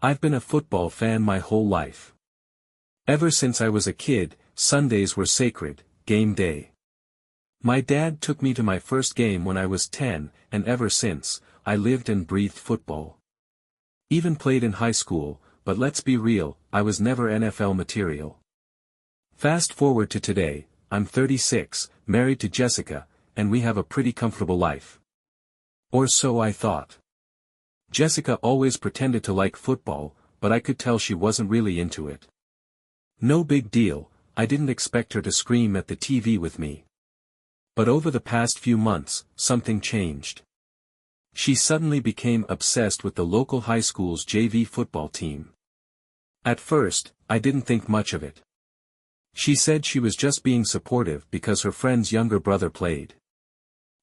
I've been a football fan my whole life. Ever since I was a kid, Sundays were sacred, game day. My dad took me to my first game when I was 10, and ever since, I lived and breathed football. Even played in high school, but let's be real, I was never NFL material. Fast forward to today, I'm 36, married to Jessica, and we have a pretty comfortable life. Or so I thought. Jessica always pretended to like football, but I could tell she wasn't really into it. No big deal, I didn't expect her to scream at the TV with me. But over the past few months, something changed. She suddenly became obsessed with the local high school's JV football team. At first, I didn't think much of it. She said she was just being supportive because her friend's younger brother played.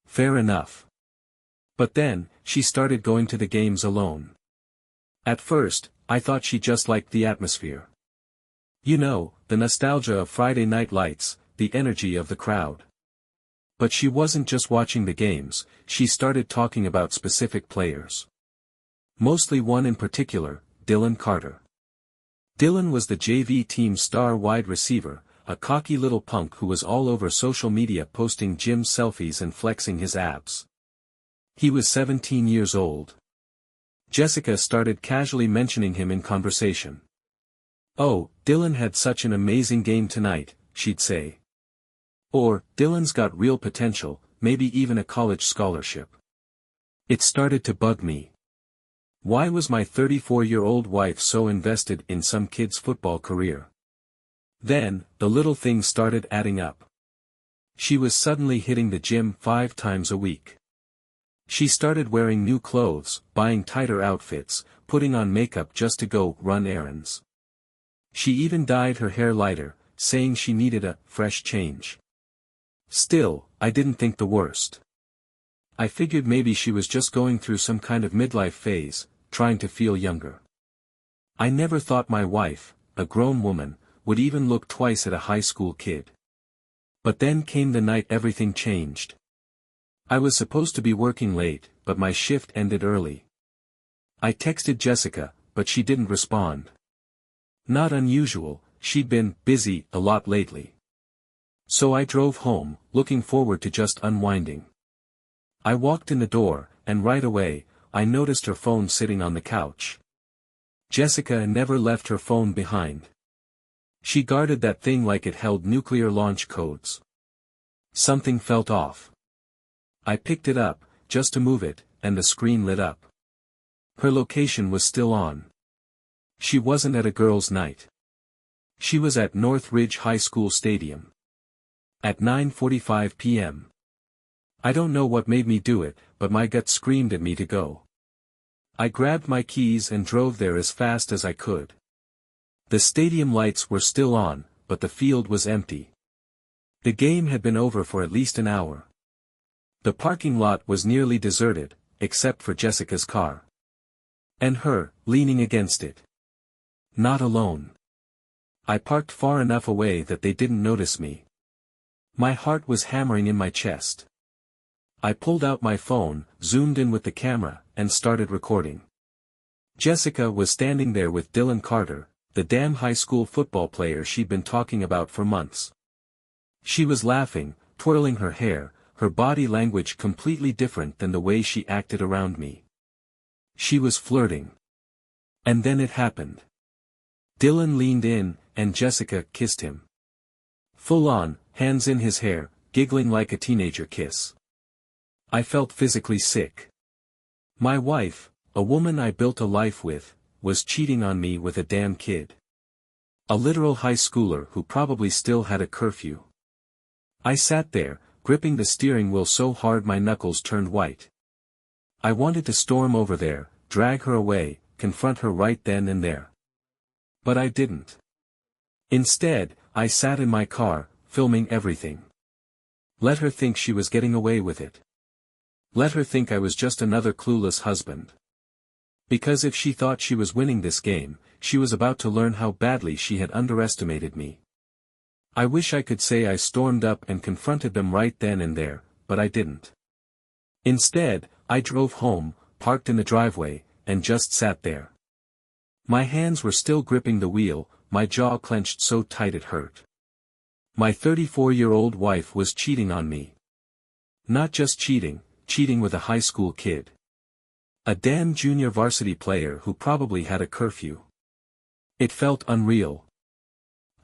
Fair enough. But then, she started going to the games alone. At first, I thought she just liked the atmosphere. You know, the nostalgia of Friday night lights, the energy of the crowd. But she wasn't just watching the games, she started talking about specific players. Mostly one in particular, Dylan Carter. Dylan was the JV team's star wide receiver, a cocky little punk who was all over social media posting gym selfies and flexing his abs. He was 17 years old. Jessica started casually mentioning him in conversation. "Oh, Dylan had such an amazing game tonight," she'd say. Or, "Dylan's got real potential, maybe even a college scholarship." It started to bug me. Why was my 34-year-old wife so invested in some kid's football career? Then, the little things started adding up. She was suddenly hitting the gym 5 times a week. She started wearing new clothes, buying tighter outfits, putting on makeup just to go run errands. She even dyed her hair lighter, saying she needed a fresh change. Still, I didn't think the worst. I figured maybe she was just going through some kind of midlife phase, trying to feel younger. I never thought my wife, a grown woman, would even look twice at a high school kid. But then came the night everything changed. I was supposed to be working late, but my shift ended early. I texted Jessica, but she didn't respond. Not unusual, she'd been busy a lot lately. So I drove home, looking forward to just unwinding. I walked in the door, and right away, I noticed her phone sitting on the couch. Jessica never left her phone behind. She guarded that thing like it held nuclear launch codes. Something felt off. I picked it up, just to move it, and the screen lit up. Her location was still on. She wasn't at a girls' night. She was at North Ridge High School Stadium. At 9:45 p.m. I don't know what made me do it, but my gut screamed at me to go. I grabbed my keys and drove there as fast as I could. The stadium lights were still on, but the field was empty. The game had been over for at least an hour. The parking lot was nearly deserted, except for Jessica's car. And her, leaning against it. Not alone. I parked far enough away that they didn't notice me. My heart was hammering in my chest. I pulled out my phone, zoomed in with the camera, and started recording. Jessica was standing there with Dylan Carter, the damn high school football player she'd been talking about for months. She was laughing, twirling her hair, her body language completely different than the way she acted around me. She was flirting. And then it happened. Dylan leaned in, and Jessica kissed him. Full on, hands in his hair, giggling like a teenager kiss. I felt physically sick. My wife, a woman I built a life with, was cheating on me with a damn kid. A literal high schooler who probably still had a curfew. I sat there, gripping the steering wheel so hard my knuckles turned white. I wanted to storm over there, drag her away, confront her right then and there. But I didn't. Instead, I sat in my car, filming everything. Let her think she was getting away with it. Let her think I was just another clueless husband. Because if she thought she was winning this game, she was about to learn how badly she had underestimated me. I wish I could say I stormed up and confronted them right then and there, but I didn't. Instead, I drove home, parked in the driveway, and just sat there. My hands were still gripping the wheel, my jaw clenched so tight it hurt. My 34-year-old wife was cheating on me. Not just cheating, cheating with a high school kid. A damn junior varsity player who probably had a curfew. It felt unreal.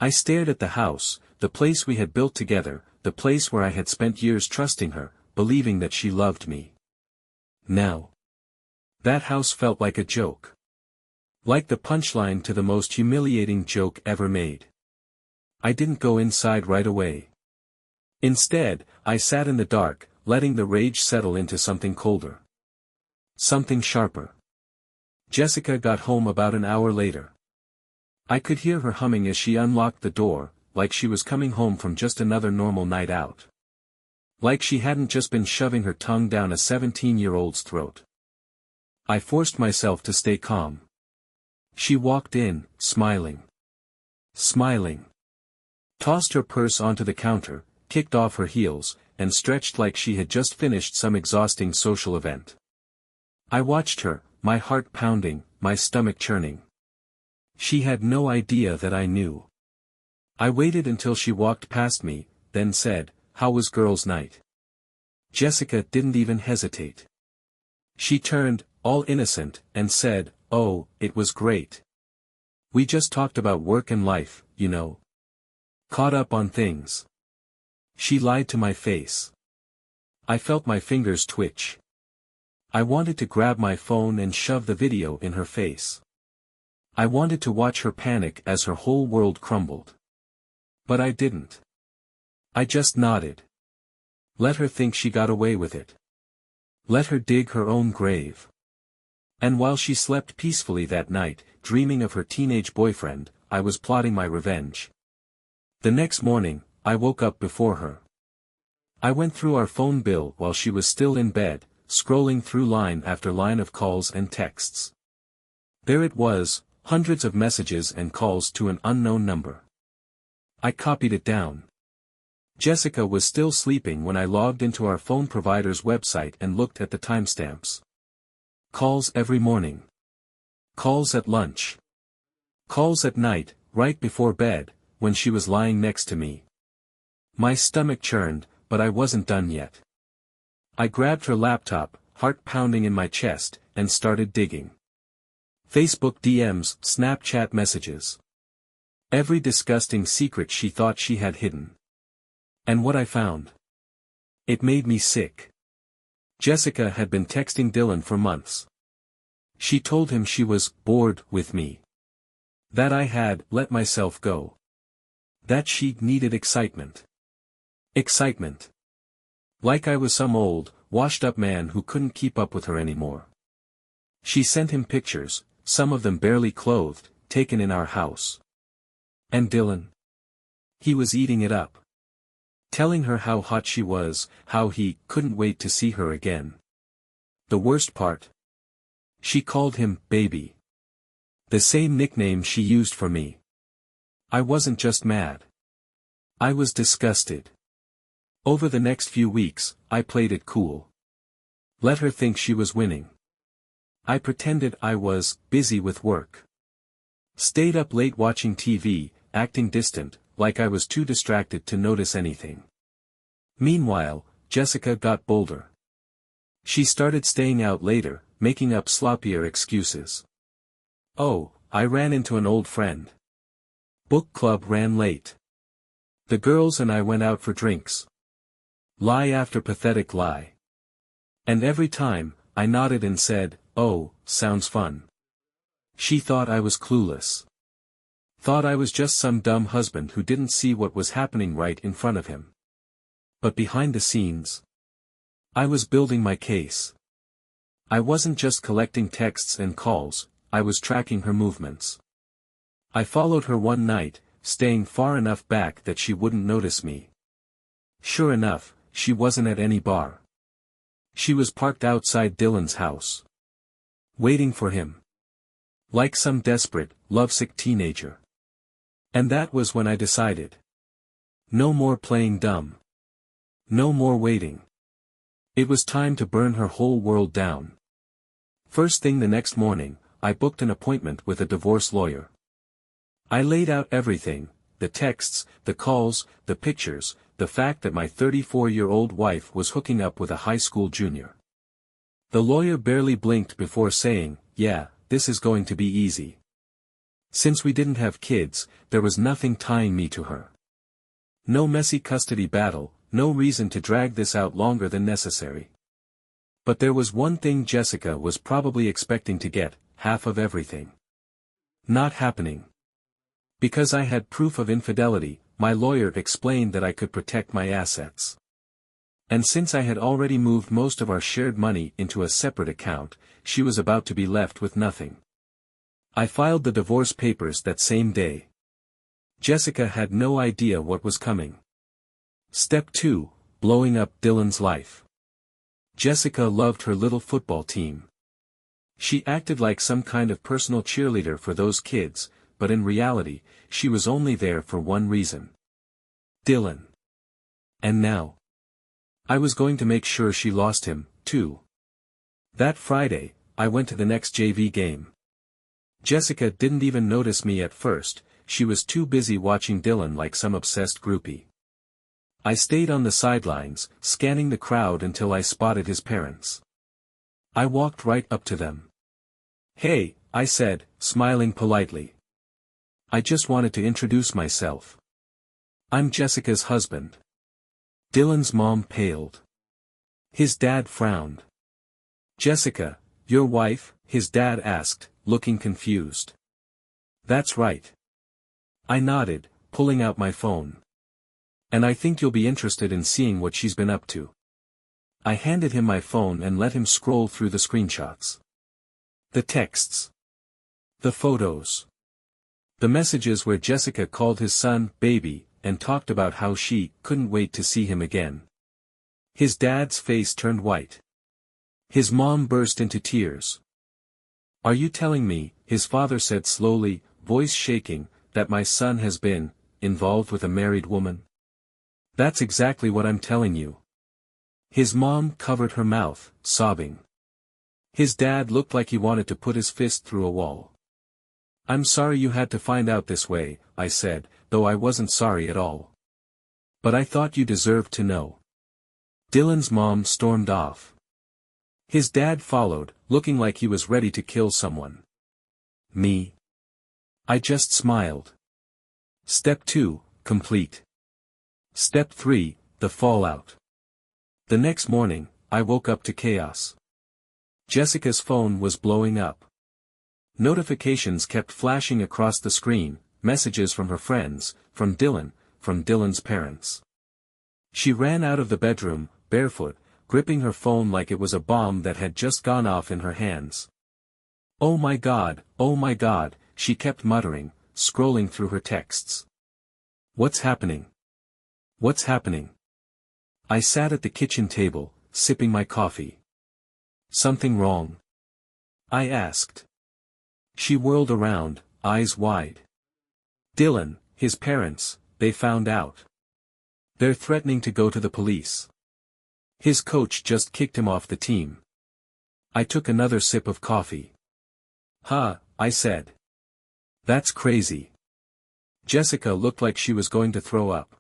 I stared at the house, the place we had built together, the place where I had spent years trusting her, believing that she loved me. Now, that house felt like a joke. Like the punchline to the most humiliating joke ever made. I didn't go inside right away. Instead, I sat in the dark, letting the rage settle into something colder. Something sharper. Jessica got home about an hour later. I could hear her humming as she unlocked the door, like she was coming home from just another normal night out. Like she hadn't just been shoving her tongue down a 17-year-old's throat. I forced myself to stay calm. She walked in, smiling. Smiling. Tossed her purse onto the counter, kicked off her heels, and stretched like she had just finished some exhausting social event. I watched her, my heart pounding, my stomach churning. She had no idea that I knew. I waited until she walked past me, then said, "How was girls' night?" Jessica didn't even hesitate. She turned, all innocent, and said, "Oh, it was great. We just talked about work and life, you know. Caught up on things." She lied to my face. I felt my fingers twitch. I wanted to grab my phone and shove the video in her face. I wanted to watch her panic as her whole world crumbled. But I didn't. I just nodded. Let her think she got away with it. Let her dig her own grave. And while she slept peacefully that night, dreaming of her teenage boyfriend, I was plotting my revenge. The next morning, I woke up before her. I went through our phone bill while she was still in bed, scrolling through line after line of calls and texts. There it was, hundreds of messages and calls to an unknown number. I copied it down. Jessica was still sleeping when I logged into our phone provider's website and looked at the timestamps. Calls every morning. Calls at lunch. Calls at night, right before bed, when she was lying next to me. My stomach churned, but I wasn't done yet. I grabbed her laptop, heart pounding in my chest, and started digging. Facebook DMs, Snapchat messages. Every disgusting secret she thought she had hidden. And what I found. It made me sick. Jessica had been texting Dylan for months. She told him she was bored with me. That I had let myself go. That she needed excitement. Excitement. Like I was some old, washed-up man who couldn't keep up with her anymore. She sent him pictures, some of them barely clothed, taken in our house. And Dylan? He was eating it up. Telling her how hot she was, how he couldn't wait to see her again. The worst part? She called him baby. The same nickname she used for me. I wasn't just mad. I was disgusted. Over the next few weeks, I played it cool. Let her think she was winning. I pretended I was busy with work. Stayed up late watching TV, acting distant, like I was too distracted to notice anything. Meanwhile, Jessica got bolder. She started staying out later, making up sloppier excuses. Oh, I ran into an old friend. Book club ran late. The girls and I went out for drinks. Lie after pathetic lie. And every time, I nodded and said, "Oh, sounds fun." She thought I was clueless. Thought I was just some dumb husband who didn't see what was happening right in front of him. But behind the scenes, I was building my case. I wasn't just collecting texts and calls, I was tracking her movements. I followed her one night, staying far enough back that she wouldn't notice me. Sure enough, she wasn't at any bar. She was parked outside Dylan's house. Waiting for him. Like some desperate, lovesick teenager. And that was when I decided. No more playing dumb. No more waiting. It was time to burn her whole world down. First thing the next morning, I booked an appointment with a divorce lawyer. I laid out everything, the texts, the calls, the pictures, the fact that my 34-year-old wife was hooking up with a high school junior. The lawyer barely blinked before saying, "Yeah, this is going to be easy." Since we didn't have kids, there was nothing tying me to her. No messy custody battle, no reason to drag this out longer than necessary. But there was one thing Jessica was probably expecting to get: half of everything. Not happening. Because I had proof of infidelity, my lawyer explained that I could protect my assets. And since I had already moved most of our shared money into a separate account, she was about to be left with nothing. I filed the divorce papers that same day. Jessica had no idea what was coming. Step 2, blowing up Dylan's life. Jessica loved her little football team. She acted like some kind of personal cheerleader for those kids, but in reality, she was only there for one reason: Dylan. And now, I was going to make sure she lost him, too. That Friday, I went to the next JV game. Jessica didn't even notice me at first, she was too busy watching Dylan like some obsessed groupie. I stayed on the sidelines, scanning the crowd until I spotted his parents. I walked right up to them. "Hey," I said, smiling politely. "I just wanted to introduce myself. I'm Jessica's husband." Dylan's mom paled. His dad frowned. "Jessica, your wife?" his dad asked, looking confused. "That's right." I nodded, pulling out my phone. "And I think you'll be interested in seeing what she's been up to." I handed him my phone and let him scroll through the screenshots. The texts. The photos. The messages where Jessica called his son "baby," and talked about how she couldn't wait to see him again. His dad's face turned white. His mom burst into tears. "Are you telling me," his father said slowly, voice shaking, "that my son has been involved with a married woman?" "That's exactly what I'm telling you." His mom covered her mouth, sobbing. His dad looked like he wanted to put his fist through a wall. "I'm sorry you had to find out this way," I said, though I wasn't sorry at all. "But I thought you deserved to know." Dylan's mom stormed off. His dad followed, looking like he was ready to kill someone. Me? I just smiled. Step 2, complete. Step 3, the fallout. The next morning, I woke up to chaos. Jessica's phone was blowing up. Notifications kept flashing across the screen, messages from her friends, from Dylan's parents. She ran out of the bedroom, barefoot, gripping her phone like it was a bomb that had just gone off in her hands. "Oh my God," she kept muttering, scrolling through her texts. "What's happening? What's happening?" I sat at the kitchen table, sipping my coffee. "Something wrong?" I asked. She whirled around, eyes wide. "Dylan, his parents, they found out. They're threatening to go to the police. His coach just kicked him off the team." I took another sip of coffee. "Huh," I said. "That's crazy." Jessica looked like she was going to throw up.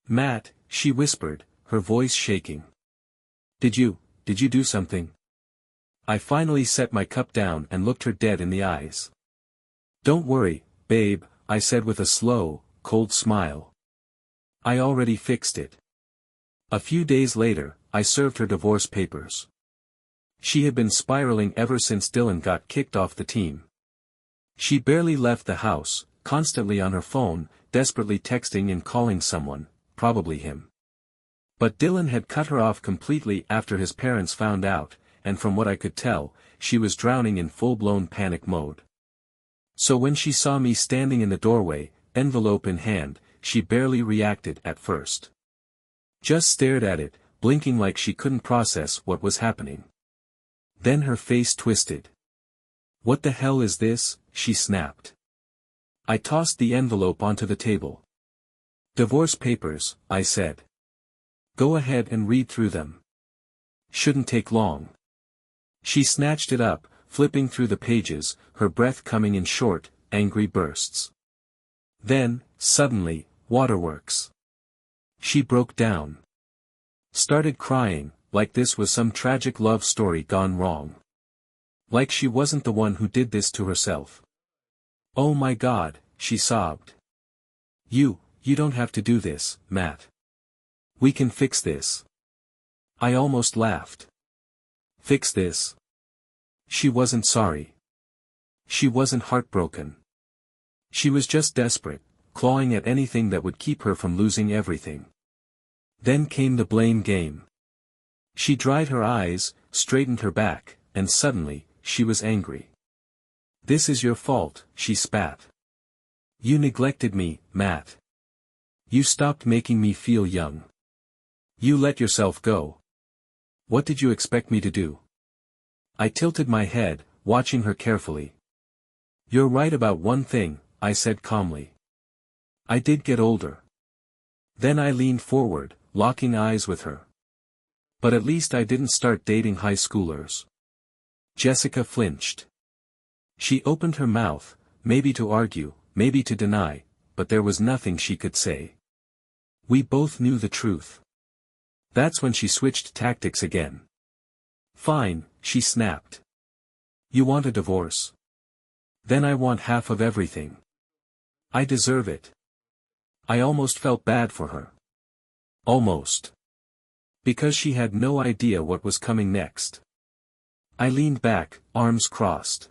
"Matt," she whispered, her voice shaking. Did you do something?" I finally set my cup down and looked her dead in the eyes. "Don't worry, babe," I said with a slow, cold smile. "I already fixed it." A few days later, I served her divorce papers. She had been spiraling ever since Dylan got kicked off the team. She barely left the house, constantly on her phone, desperately texting and calling someone, probably him. But Dylan had cut her off completely after his parents found out, and from what I could tell, she was drowning in full-blown panic mode. So when she saw me standing in the doorway, envelope in hand, she barely reacted at first. Just stared at it, blinking like she couldn't process what was happening. Then her face twisted. "What the hell is this?" she snapped. I tossed the envelope onto the table. "Divorce papers," I said. "Go ahead and read through them. Shouldn't take long." She snatched it up, flipping through the pages, her breath coming in short, angry bursts. Then, suddenly, waterworks. She broke down. Started crying, like this was some tragic love story gone wrong. Like she wasn't the one who did this to herself. "Oh my God," she sobbed. You don't have to do this, Matt. We can fix this." I almost laughed. Fix this? She wasn't sorry. She wasn't heartbroken. She was just desperate, clawing at anything that would keep her from losing everything. Then came the blame game. She dried her eyes, straightened her back, and suddenly, she was angry. "This is your fault," she spat. "You neglected me, Matt. You stopped making me feel young. You let yourself go. What did you expect me to do?" I tilted my head, watching her carefully. "You're right about one thing," I said calmly. "I did get older." Then I leaned forward, locking eyes with her. "But at least I didn't start dating high schoolers." Jessica flinched. She opened her mouth, maybe to argue, maybe to deny, but there was nothing she could say. We both knew the truth. That's when she switched tactics again. "Fine," she snapped. "You want a divorce? Then I want half of everything. I deserve it." I almost felt bad for her. Almost. Because she had no idea what was coming next. I leaned back, arms crossed.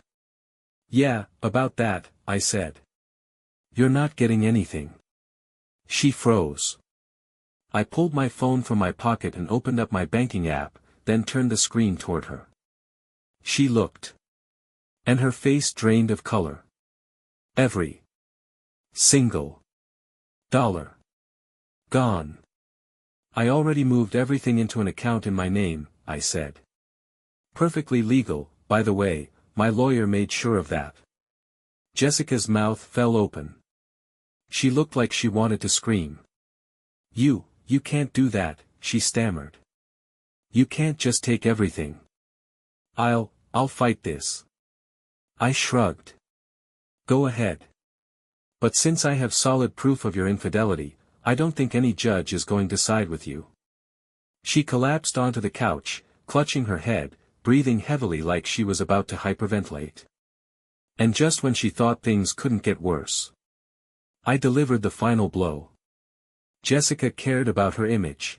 "Yeah, about that," I said. "You're not getting anything." She froze. I pulled my phone from my pocket and opened up my banking app, then turned the screen toward her. She looked. And her face drained of color. Every single dollar gone. "I already moved everything into an account in my name," I said. "Perfectly legal, by the way, my lawyer made sure of that." Jessica's mouth fell open. She looked like she wanted to scream. You can't do that," she stammered. "You can't just take everything." I'll fight this." I shrugged. "Go ahead. But since I have solid proof of your infidelity, I don't think any judge is going to side with you." She collapsed onto the couch, clutching her head, breathing heavily like she was about to hyperventilate. And just when she thought things couldn't get worse, I delivered the final blow. Jessica cared about her image.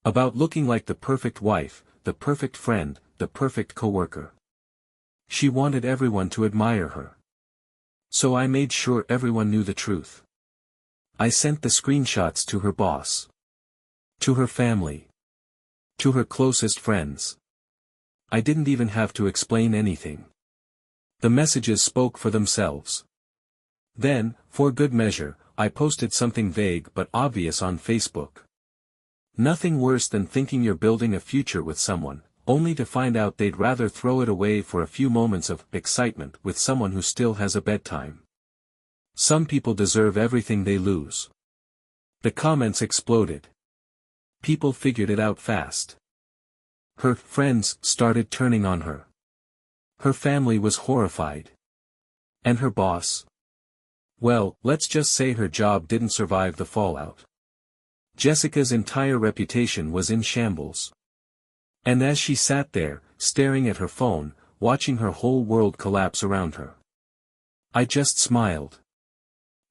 About looking like the perfect wife, the perfect friend, the perfect coworker. She wanted everyone to admire her. So I made sure everyone knew the truth. I sent the screenshots to her boss. To her family. To her closest friends. I didn't even have to explain anything. The messages spoke for themselves. Then, for good measure, I posted something vague but obvious on Facebook. Nothing worse than thinking you're building a future with someone, only to find out they'd rather throw it away for a few moments of excitement with someone who still has a bedtime. Some people deserve everything they lose. The comments exploded. People figured it out fast. Her friends started turning on her. Her family was horrified. And her boss? Well, let's just say her job didn't survive the fallout. Jessica's entire reputation was in shambles. And as she sat there, staring at her phone, watching her whole world collapse around her, I just smiled.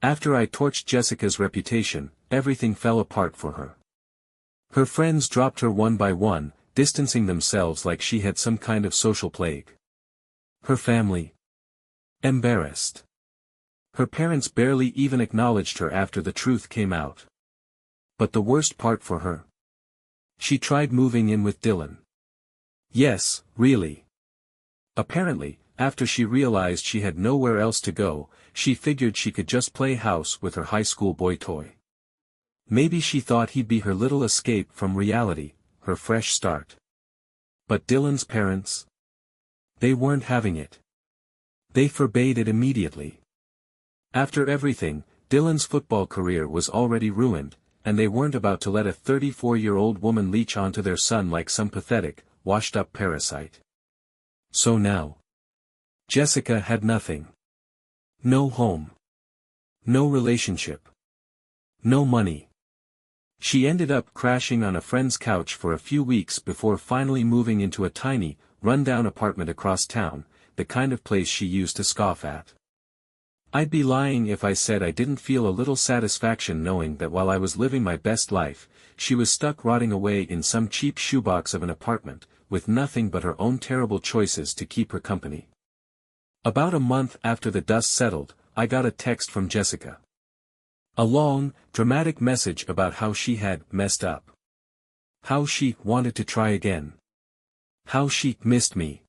After I torched Jessica's reputation, everything fell apart for her. Her friends dropped her one by one, distancing themselves like she had some kind of social plague. Her family? Embarrassed. Her parents barely even acknowledged her after the truth came out. But the worst part for her? She tried moving in with Dylan. Yes, really. Apparently, after she realized she had nowhere else to go, she figured she could just play house with her high school boy toy. Maybe she thought he'd be her little escape from reality, her fresh start. But Dylan's parents? They weren't having it. They forbade it immediately. After everything, Dylan's football career was already ruined, and they weren't about to let a 34-year-old woman leech onto their son like some pathetic, washed-up parasite. So now, Jessica had nothing. No home. No relationship. No money. She ended up crashing on a friend's couch for a few weeks before finally moving into a tiny, run-down apartment across town, the kind of place she used to scoff at. I'd be lying if I said I didn't feel a little satisfaction knowing that while I was living my best life, she was stuck rotting away in some cheap shoebox of an apartment, with nothing but her own terrible choices to keep her company. About a month after the dust settled, I got a text from Jessica. A long, dramatic message about how she had messed up. How she wanted to try again. How she missed me.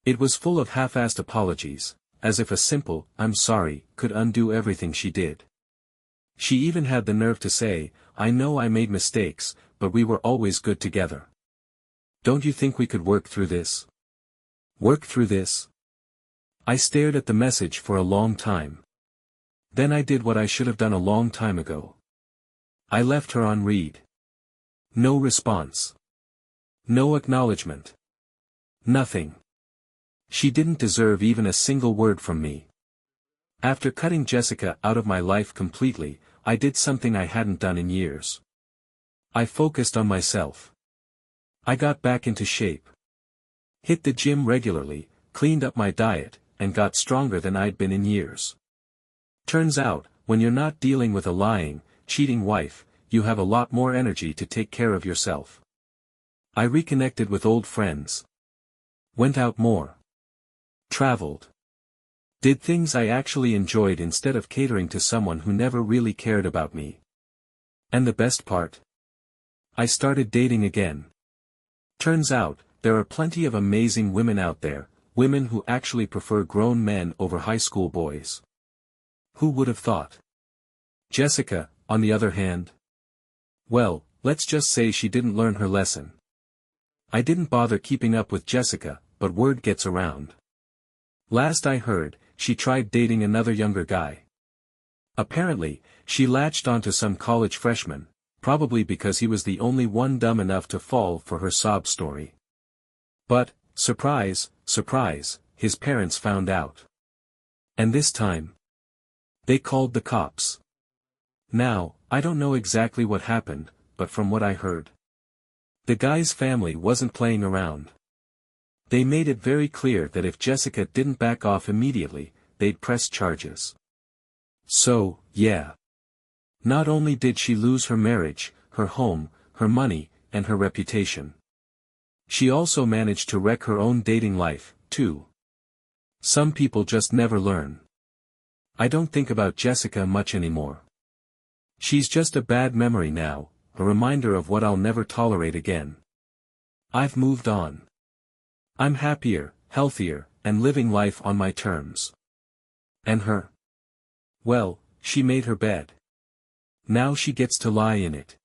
It was full of half-assed apologies, as if a simple, "I'm sorry," could undo everything she did. She even had the nerve to say, "I know I made mistakes, but we were always good together. Don't you think we could work through this? Work through this?" I stared at the message for a long time. Then I did what I should have done a long time ago. I left her on read. No response. No acknowledgement. Nothing. She didn't deserve even a single word from me. After cutting Jessica out of my life completely, I did something I hadn't done in years. I focused on myself. I got back into shape. Hit the gym regularly, cleaned up my diet, and got stronger than I'd been in years. Turns out, when you're not dealing with a lying, cheating wife, you have a lot more energy to take care of yourself. I reconnected with old friends. Went out more. Traveled. Did things I actually enjoyed instead of catering to someone who never really cared about me. And the best part? I started dating again. Turns out, there are plenty of amazing women out there, women who actually prefer grown men over high school boys. Who would have thought? Jessica, on the other hand? Well, let's just say she didn't learn her lesson. I didn't bother keeping up with Jessica, but word gets around. Last I heard, she tried dating another younger guy. Apparently, she latched onto some college freshman, probably because he was the only one dumb enough to fall for her sob story. But, surprise, surprise, his parents found out. And this time, they called the cops. Now, I don't know exactly what happened, but from what I heard, the guy's family wasn't playing around. They made it very clear that if Jessica didn't back off immediately, they'd press charges. So, yeah. Not only did she lose her marriage, her home, her money, and her reputation, she also managed to wreck her own dating life, too. Some people just never learn. I don't think about Jessica much anymore. She's just a bad memory now, a reminder of what I'll never tolerate again. I've moved on. I'm happier, healthier, and living life on my terms. And her? Well, she made her bed. Now she gets to lie in it.